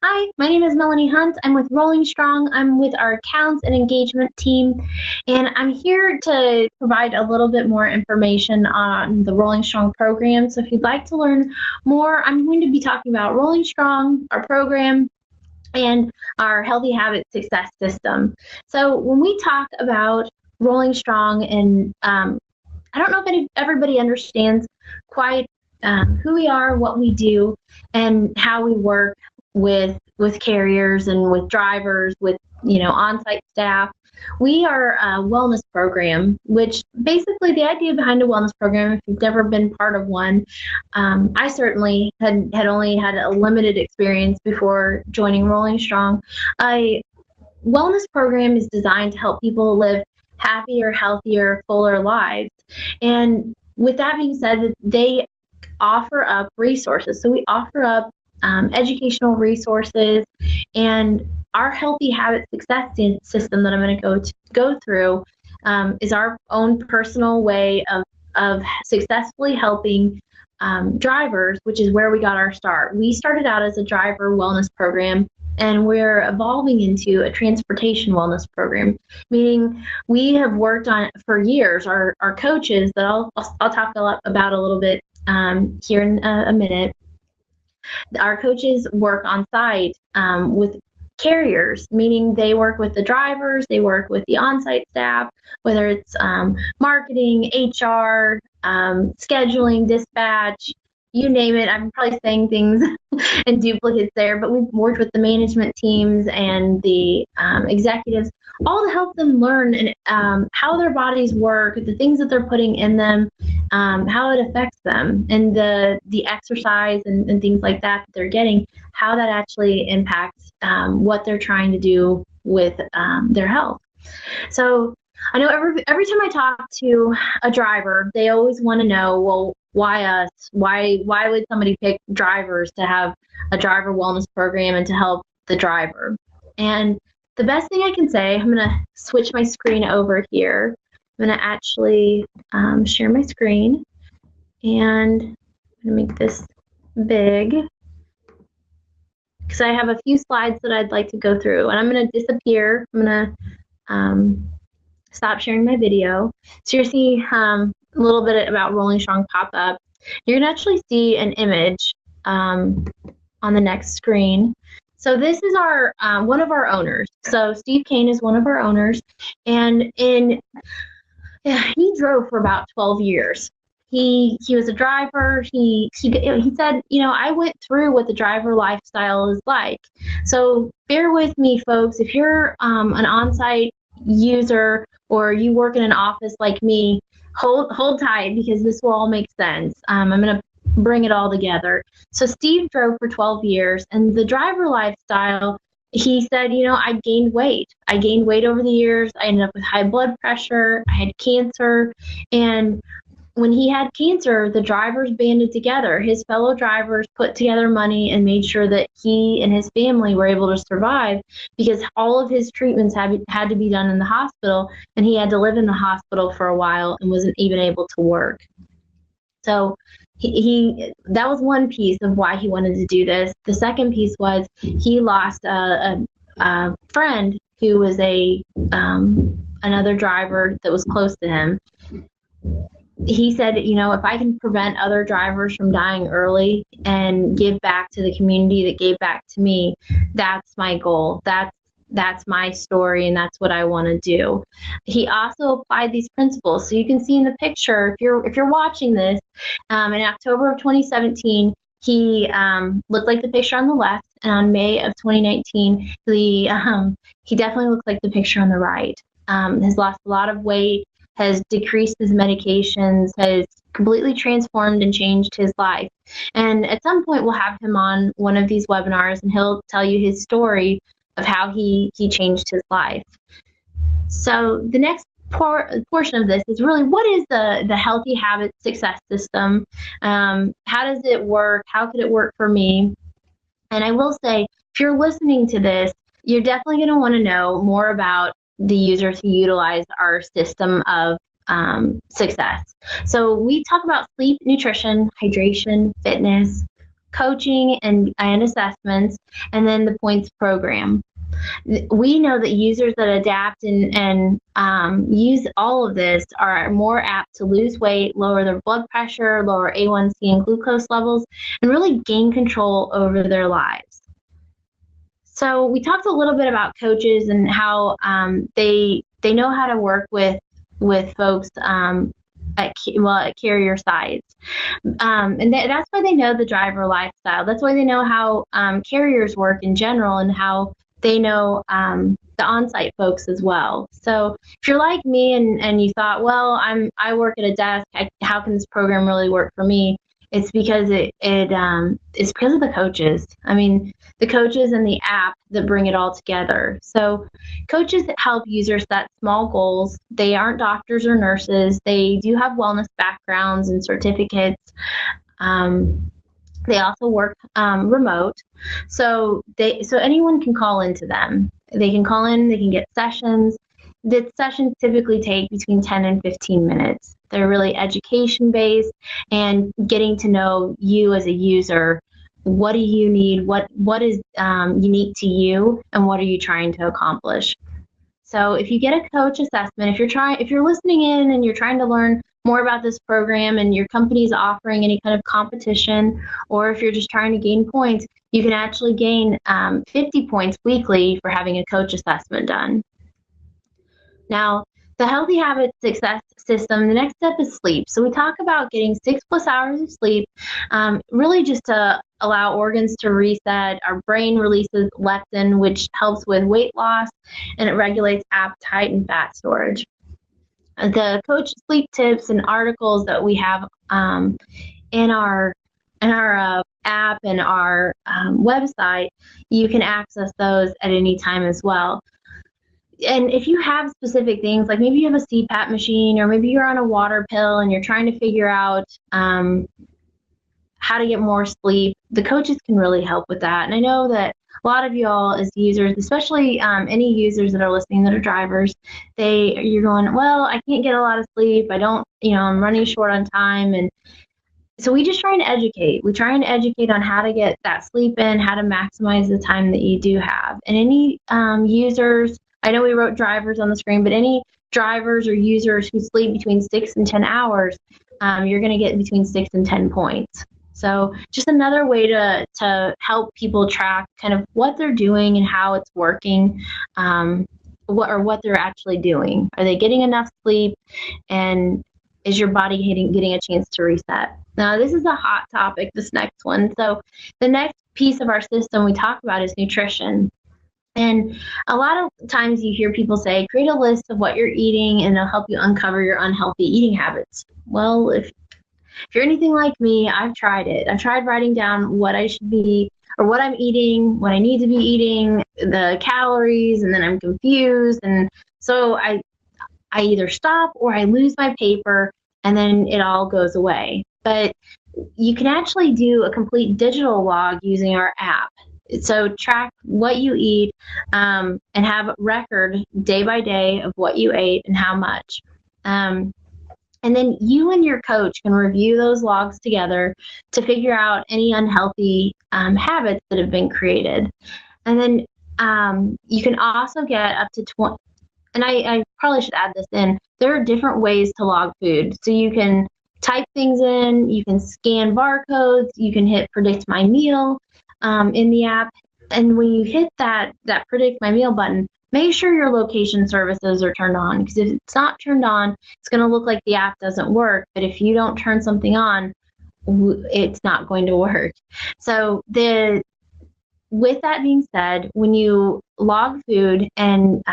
Hi, my name is Melanie Hunt. I'm with Rolling Strong. I'm with our accounts and engagement team, and I'm here to provide a little bit more information on the Rolling Strong program. So, if you'd like to learn more, I'm going to be talking about Rolling Strong, our program, and our healthy habit success system. So, when we talk about Rolling Strong, and I don't know if everybody understands quite who we are, what we do, and how we work with carriers and with drivers, with on-site staff. We are a wellness program, which basically the idea behind a wellness program, if you've never been part of one, I certainly had only had a limited experience before joining Rolling Strong. A wellness program is designed to help people live happier, healthier, fuller lives. And with that being said, they offer up resources. So we offer up educational resources, and our healthy habit success system that I'm going to go through is our own personal way of successfully helping drivers, which is where we got our start. We started out as a driver wellness program, and we're evolving into a transportation wellness program, meaning we have worked on it for years. Our coaches that I'll talk about a little bit here in a minute. Our coaches work on site with carriers, meaning they work with the drivers, they work with the on-site staff, whether it's marketing, HR, scheduling, dispatch, you name it. I'm probably saying things in duplicates there, but we've worked with the management teams and the executives, all to help them learn and how their bodies work, the things that they're putting in them, how it affects them, and the exercise and things like that they're getting, how that actually impacts what they're trying to do with their health. So I know every time I talk to a driver, they always want to know, well, why us? Why would somebody pick drivers to have a driver wellness program and to help the driver? And the best thing I can say, I'm going to switch my screen over here. I'm going to actually share my screen, and I'm going to make this big because I have a few slides that I'd like to go through, and I'm going to disappear. I'm going to stop sharing my video. So you're seeing a little bit about Rolling Strong pop up. You're going to actually see an image on the next screen. So this is our one of our owners. So Steve Kane is one of our owners, and he drove for about 12 years. He was a driver. He said, I went through what the driver lifestyle is like. So bear with me, folks. If you're an on-site user or you work in an office like me, hold tight because this will all make sense. I'm going to bring it all together. So Steve drove for 12 years, and the driver lifestyle, he said, I gained weight. I gained weight over the years. I ended up with high blood pressure. I had cancer. And when he had cancer, the drivers banded together. His fellow drivers put together money and made sure that he and his family were able to survive, because all of his treatments had to be done in the hospital, and he had to live in the hospital for a while and wasn't even able to work. So he that was one piece of why he wanted to do this. The second piece was he lost a friend who was another driver that was close to him. He said, if I can prevent other drivers from dying early and give back to the community that gave back to me, that's my goal. That's my story, and that's what I want to do. He also applied these principles. So you can see in the picture, if you're watching this, in October of 2017, he looked like the picture on the left, and on May of 2019, he definitely looked like the picture on the right. Has lost a lot of weight, has decreased his medications, has completely transformed and changed his life. And at some point, we'll have him on one of these webinars, and he'll tell you his story of how he changed his life. So the next portion of this is really, what is the healthy habit success system? How does it work? How could it work for me? And I will say, if you're listening to this, you're definitely going to want to know more about the users who utilize our system of success. So we talk about sleep, nutrition, hydration, fitness, coaching and assessments, and then the points program. We know that users that adapt and use all of this are more apt to lose weight, lower their blood pressure, lower A1C and glucose levels, and really gain control over their lives. So we talked a little bit about coaches and how they know how to work with folks at carrier sites, and that's why they know the driver lifestyle. That's why they know how carriers work in general and how they know the on-site folks as well. So if you're like me and you thought, well, I work at a desk, how can this program really work for me? It's because it's because of the coaches. I mean, the coaches and the app that bring it all together. So coaches help users set small goals. They aren't doctors or nurses. They do have wellness backgrounds and certificates. They also work remote, so anyone can call into them. They can call in. They can get sessions. The sessions typically take between 10 and 15 minutes. They're really education based and getting to know you as a user. What do you need? What is unique to you, and what are you trying to accomplish? So if you get a coach assessment, if you're listening in and you're trying to learn more about this program and your company is offering any kind of competition, or if you're just trying to gain points, you can actually gain 50 points weekly for having a coach assessment done. Now, the Healthy Habits Success System, the next step is sleep. So we talk about getting 6+ hours of sleep, really just to allow organs to reset. Our brain releases leptin, which helps with weight loss, and it regulates appetite and fat storage. The coach sleep tips and articles that we have in our app and our website, you can access those at any time as well. And if you have specific things, like maybe you have a CPAP machine, or maybe you're on a water pill and you're trying to figure out how to get more sleep, the coaches can really help with that. And I know that a lot of y'all as users, especially any users that are listening that are drivers, you're going, well, I can't get a lot of sleep. I don't, I'm running short on time. And so we just try and educate. We try and educate on how to get that sleep in, how to maximize the time that you do have. And any users, I know we wrote drivers on the screen, but any drivers or users who sleep between 6 and 10 hours, you're going to get between 6 and 10 points. So just another way to help people track kind of what they're doing and how it's working, what they're actually doing. Are they getting enough sleep, and is your body getting a chance to reset? Now, this is a hot topic, this next one. So the next piece of our system we talk about is nutrition. And a lot of times you hear people say, create a list of what you're eating and it'll help you uncover your unhealthy eating habits. Well, if you're anything like me, I've tried it. I've tried writing down what I should be, or what I'm eating, what I need to be eating, the calories, and then I'm confused. And so I either stop or I lose my paper, and then it all goes away. But you can actually do a complete digital log using our app. So track what you eat and have record day by day of what you ate and how much. And then you and your coach can review those logs together to figure out any unhealthy habits that have been created. And then you can also get up to 20, and I probably should add this in, there are different ways to log food. So you can type things in, you can scan barcodes, you can hit predict my meal in the app. And when you hit that predict my meal button, make sure your location services are turned on, because if it's not turned on, it's going to look like the app doesn't work. But if you don't turn something on, it's not going to work. So with that being said, when you log food and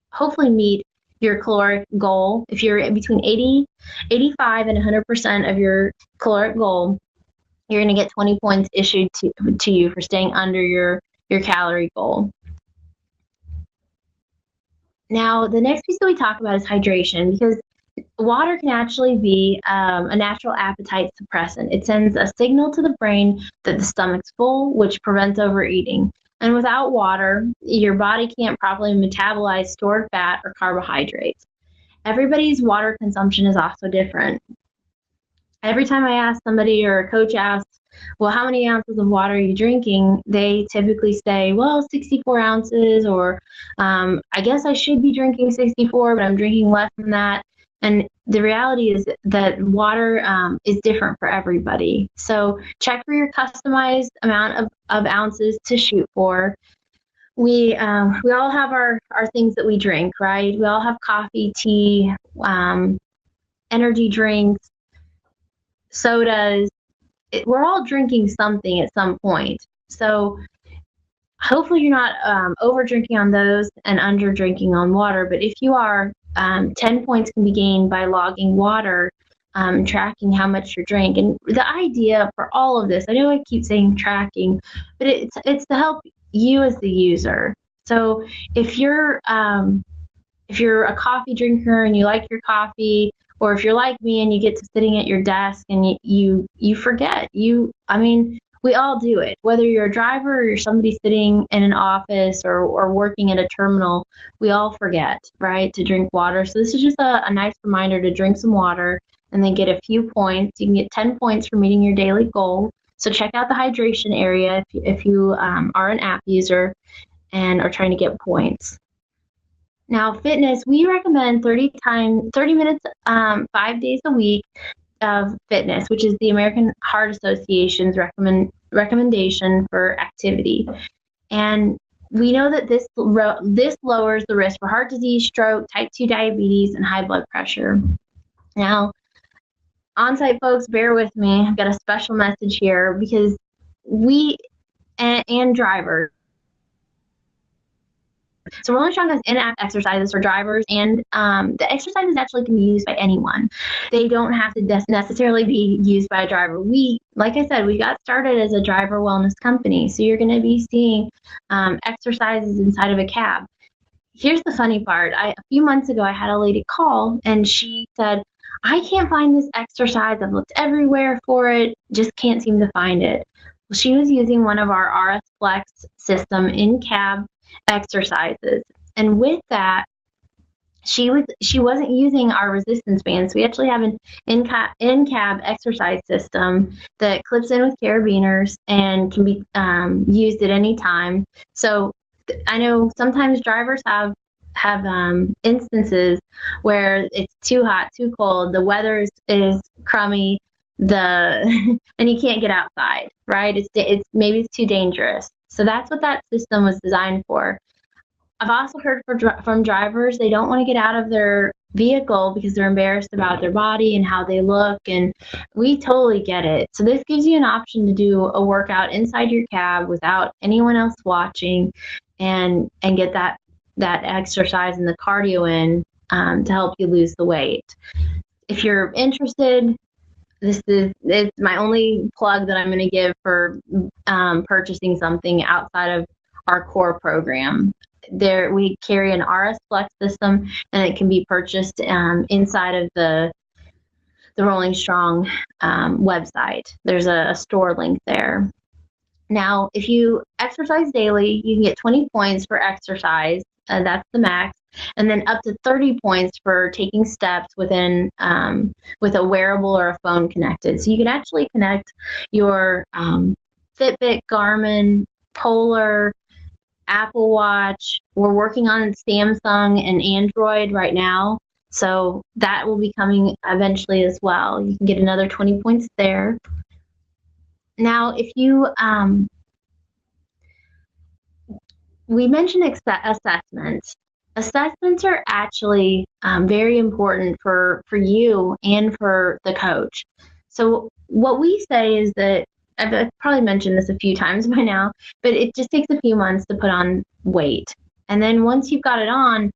hopefully meet your caloric goal, if you're between 85 and 100% of your caloric goal, you're going to get 20 points issued to you for staying under your calorie goal. Now, the next piece that we talk about is hydration, because water can actually be a natural appetite suppressant. It sends a signal to the brain that the stomach's full, which prevents overeating. And without water, your body can't properly metabolize stored fat or carbohydrates. Everybody's water consumption is also different. Every time I ask somebody, or a coach asks, well, how many ounces of water are you drinking? They typically say, well, 64 ounces, or I guess I should be drinking 64, but I'm drinking less than that. And the reality is that water is different for everybody. So check for your customized amount of ounces to shoot for. We all have our things that we drink, right? We all have coffee, tea, energy drinks, sodas. We're all drinking something at some point. So hopefully you're not over drinking on those and under drinking on water. But if you are, 10 points can be gained by logging water, tracking how much you drink. And the idea for all of this, I know I keep saying tracking, but it's to help you as the user. So if you're a coffee drinker and you like your coffee, or if you're like me and you get to sitting at your desk and you forget, I mean, we all do it, whether you're a driver or you're somebody sitting in an office or working at a terminal. We all forget, right, to drink water. So this is just a nice reminder to drink some water and then get a few points. You can get 10 points for meeting your daily goal. So check out the hydration area if you are an app user and are trying to get points. Now, fitness, we recommend 30 minutes, 5 days a week of fitness, which is the American Heart Association's recommendation for activity. And we know that this lowers the risk for heart disease, stroke, type 2 diabetes, and high blood pressure. Now, on-site folks, bear with me. I've got a special message here because we and drivers. So Rolling Strong has in-app exercises for drivers, and the exercises actually can be used by anyone. They don't have to necessarily be used by a driver. Like I said, we got started as a driver wellness company, so you're going to be seeing exercises inside of a cab. Here's the funny part. A few months ago, I had a lady call, and she said, I can't find this exercise. I've looked everywhere for it, just can't seem to find it. Well, she was using one of our RS Flex system in-cab exercises. And with that, she wasn't using our resistance bands. We actually have an in-cab exercise system that clips in with carabiners and can be used at any time. So I know sometimes drivers have instances where it's too hot, too cold, the weather is crummy, and you can't get outside, right? Maybe it's too dangerous. So that's what that system was designed for. I've also heard from drivers, they don't want to get out of their vehicle because they're embarrassed about their body and how they look, and we totally get it. So this gives you an option to do a workout inside your cab without anyone else watching, and get that exercise and the cardio in to help you lose the weight. If you're interested, it's my only plug that I'm going to give for purchasing something outside of our core program. There, we carry an RS Flex system, and it can be purchased inside of the Rolling Strong website. There's a store link there. Now, if you exercise daily, you can get 20 points for exercise. That's the max. And then up to 30 points for taking steps with a wearable or a phone connected. So you can actually connect your Fitbit, Garmin, Polar, Apple Watch. We're working on Samsung and Android right now. So that will be coming eventually as well. You can get another 20 points there. Now, if you, we mentioned assessments. Assessments are actually very important for you and for the coach. So what we say is that, I've probably mentioned this a few times by now, but it just takes a few months to put on weight. And then once you've got it on,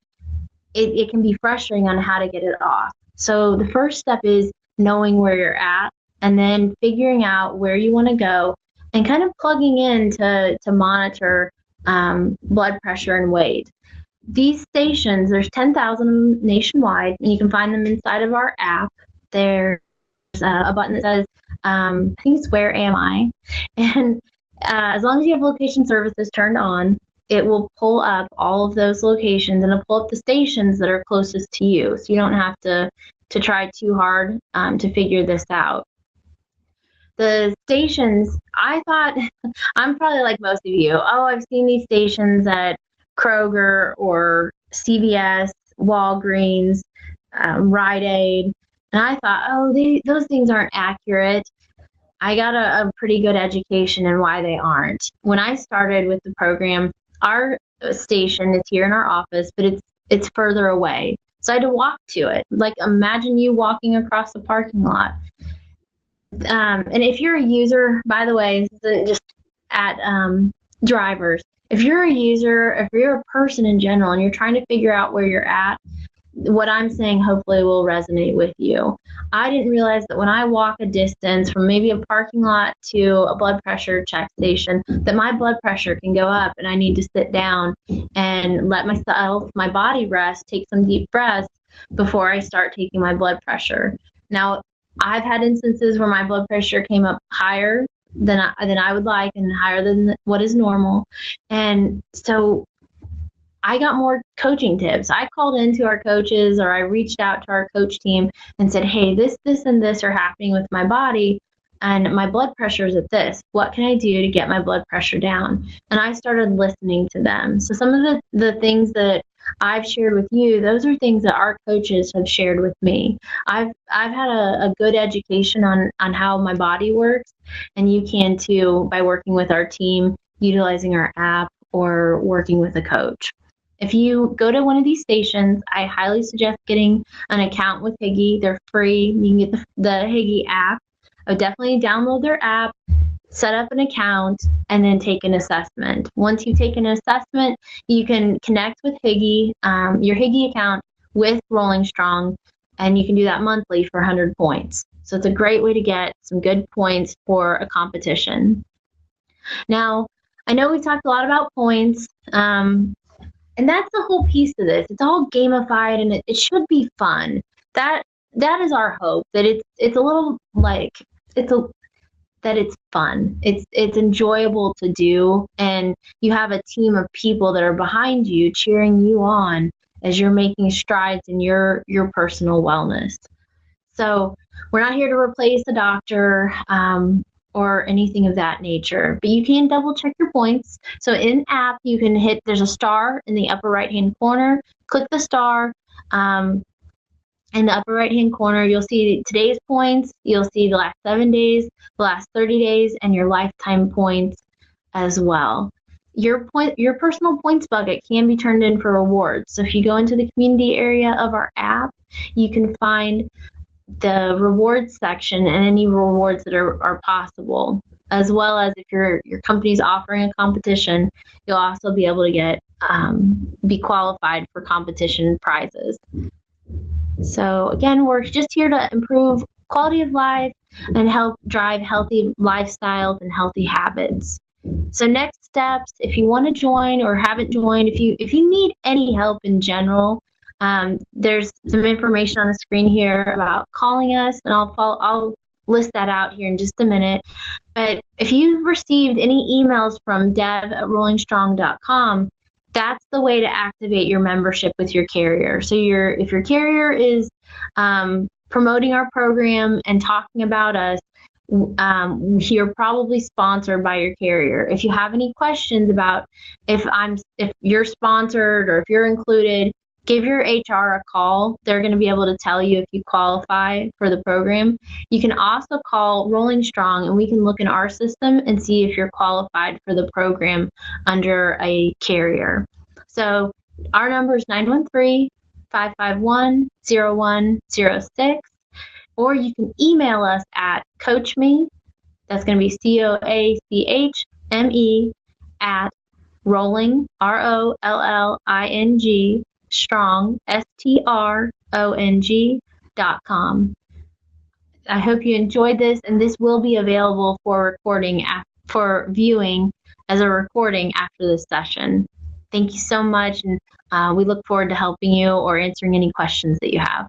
it can be frustrating on how to get it off. So the first step is knowing where you're at, and then figuring out where you want to go, and kind of plugging in to monitor blood pressure and weight. These stations, there's 10,000 nationwide, and you can find them inside of our app. There's a button that says, I think it's Where Am I? And as long as you have location services turned on, it will pull up all of those locations, and it'll pull up the stations that are closest to you. So you don't have to try too hard to figure this out. The stations, I thought, I'm probably like most of you. Oh, I've seen these stations at Kroger or CVS, Walgreens, Rite Aid. And I thought, oh, those things aren't accurate. I got a pretty good education in why they aren't. When I started with the program, our station is here in our office, but it's further away. So I had to walk to it. Like imagine you walking across the parking lot. And if you're a user, by the way, just at drivers, if you're a user, if you're a person in general, and you're trying to figure out where you're at, what I'm saying hopefully will resonate with you. I didn't realize that when I walk a distance from maybe a parking lot to a blood pressure check station, that my blood pressure can go up and I need to sit down and let my body rest, take some deep breaths before I start taking my blood pressure. Now, I've had instances where my blood pressure came up higher than I would like and higher than what is normal. And so I got more coaching tips. I called into our coaches or I reached out to our coach team and said, hey, this, and this are happening with my body and my blood pressure is at this. What can I do to get my blood pressure down? And I started listening to them. So some of the things that I've shared with you, those are things that our coaches have shared with me. I've had a good education on how my body works, and you can too by working with our team, utilizing our app, or working with a coach. If you go to one of these stations, I highly suggest getting an account with Higgy. They're free. You can get the Higgy app. I would definitely download their app, set up an account, and then take an assessment. Once you take an assessment, you can connect with Higgy, your Higgy account with Rolling Strong, and you can do that monthly for 100 points. So it's a great way to get some good points for a competition. Now, I know we've talked a lot about points, and that's the whole piece of this. It's all gamified, and it should be fun. That is our hope. That it's a little like that it's fun. It's enjoyable to do, and you have a team of people that are behind you cheering you on as you're making strides in your personal wellness. So we're not here to replace a doctor or anything of that nature, but you can double check your points. So in app, you can there's a star in the upper right-hand corner, click the star. In the upper right-hand corner, you'll see today's points, you'll see the last 7 days, the last 30 days, and your lifetime points as well. Your personal points bucket can be turned in for rewards. So if you go into the community area of our app, you can find the rewards section and any rewards that are possible, as well as if your company's offering a competition, you'll also be able to get be qualified for competition prizes. So again, we're just here to improve quality of life and help drive healthy lifestyles and healthy habits. So next steps, if you want to join or haven't joined, if you need any help in general, there's some information on the screen here about calling us, and I'll list that out here in just a minute. But if you've received any emails from dev@rollingstrong.com, that's the way to activate your membership with your carrier. So if your carrier is promoting our program and talking about us, you're probably sponsored by your carrier. If you have any questions about if you're sponsored or if you're included, give your HR a call. They're going to be able to tell you if you qualify for the program. You can also call Rolling Strong, and we can look in our system and see if you're qualified for the program under a carrier. So our number is 913-551-0106, or you can email us at coachme, that's going to be COACHME, at rolling, ROLLING, strong, STRONG.com. I hope you enjoyed this, and this will be available for viewing as a recording after this session. Thank you so much, and we look forward to helping you or answering any questions that you have.